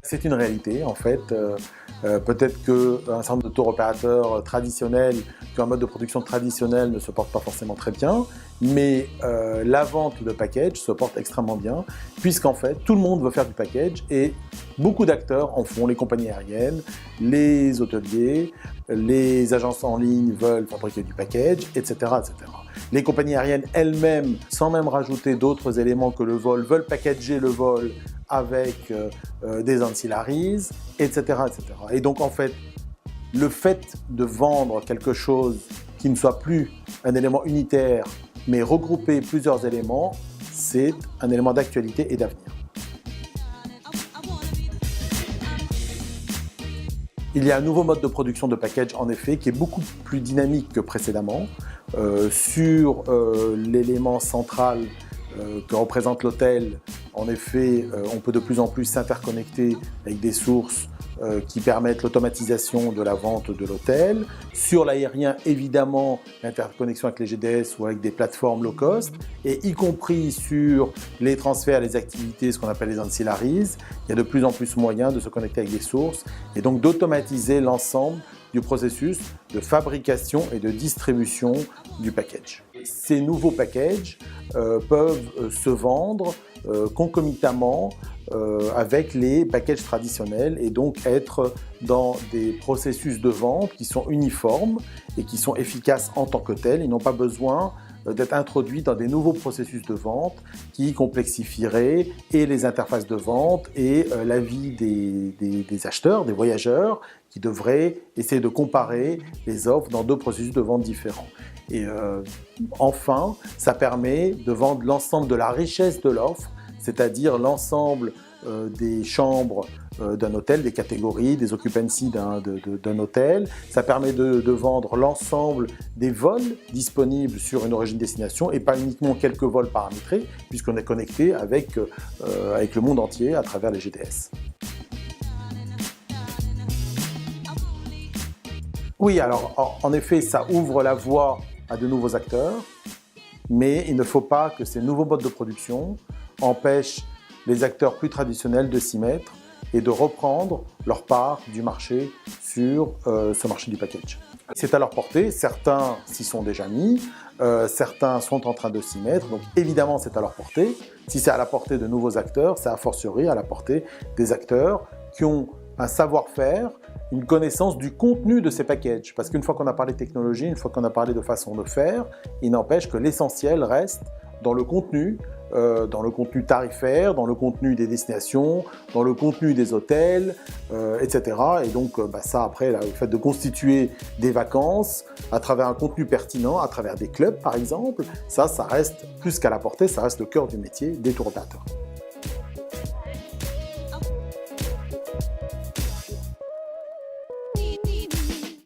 C'est une réalité en fait. Peut-être qu'un certain nombre de tour opérateurs traditionnels, qui ont un mode de production traditionnel, ne se portent pas forcément très bien, mais la vente de package se porte extrêmement bien, puisqu'en fait tout le monde veut faire du package et beaucoup d'acteurs en font, les compagnies aériennes, les hôteliers, les agences en ligne veulent fabriquer du package, etc., etc. Les compagnies aériennes elles-mêmes, sans même rajouter d'autres éléments que le vol, veulent packager le vol avec des ancillaries, etc., etc. Et donc en fait, le fait de vendre quelque chose qui ne soit plus un élément unitaire, mais regrouper plusieurs éléments, c'est un élément d'actualité et d'avenir. Il y a un nouveau mode de production de package, en effet, qui est beaucoup plus dynamique que précédemment. Sur l'élément central que représente l'hôtel, en effet, on peut de plus en plus s'interconnecter avec des sources qui permettent l'automatisation de la vente de l'hôtel. Sur l'aérien, évidemment, l'interconnexion avec les GDS ou avec des plateformes low cost, et y compris sur les transferts, les activités, ce qu'on appelle les ancillaries, il y a de plus en plus moyen de se connecter avec des sources et donc d'automatiser l'ensemble du processus de fabrication et de distribution du package. Ces nouveaux packages peuvent se vendre concomitamment avec les packages traditionnels et donc être dans des processus de vente qui sont uniformes et qui sont efficaces en tant que tels. Ils n'ont pas besoin d'être introduits dans des nouveaux processus de vente qui complexifieraient et les interfaces de vente et la vie des acheteurs, des voyageurs, qui devraient essayer de comparer les offres dans deux processus de vente différents. Et enfin, ça permet de vendre l'ensemble de la richesse de l'offre, c'est-à-dire l'ensemble des chambres d'un hôtel, des catégories, des occupancies d'un hôtel. Ça permet de vendre l'ensemble des vols disponibles sur une origine-destination et pas uniquement quelques vols paramétrés, puisqu'on est connecté avec le monde entier à travers les GDS. Oui, alors en effet, ça ouvre la voie à de nouveaux acteurs, mais il ne faut pas que ces nouveaux modes de production empêchent les acteurs plus traditionnels de s'y mettre et de reprendre leur part du marché sur ce marché du package. C'est à leur portée, certains s'y sont déjà mis, certains sont en train de s'y mettre, donc évidemment c'est à leur portée. Si c'est à la portée de nouveaux acteurs, c'est a fortiori à la portée des acteurs qui ont un savoir-faire, une connaissance du contenu de ces packages. Parce qu'une fois qu'on a parlé de technologie, une fois qu'on a parlé de façon de faire, il n'empêche que l'essentiel reste dans le contenu tarifaire, dans le contenu des destinations, dans le contenu des hôtels, etc. Et donc ça après, le fait de constituer des vacances à travers un contenu pertinent, à travers des clubs par exemple, ça reste plus qu'à la portée, ça reste le cœur du métier des tour opérateurs.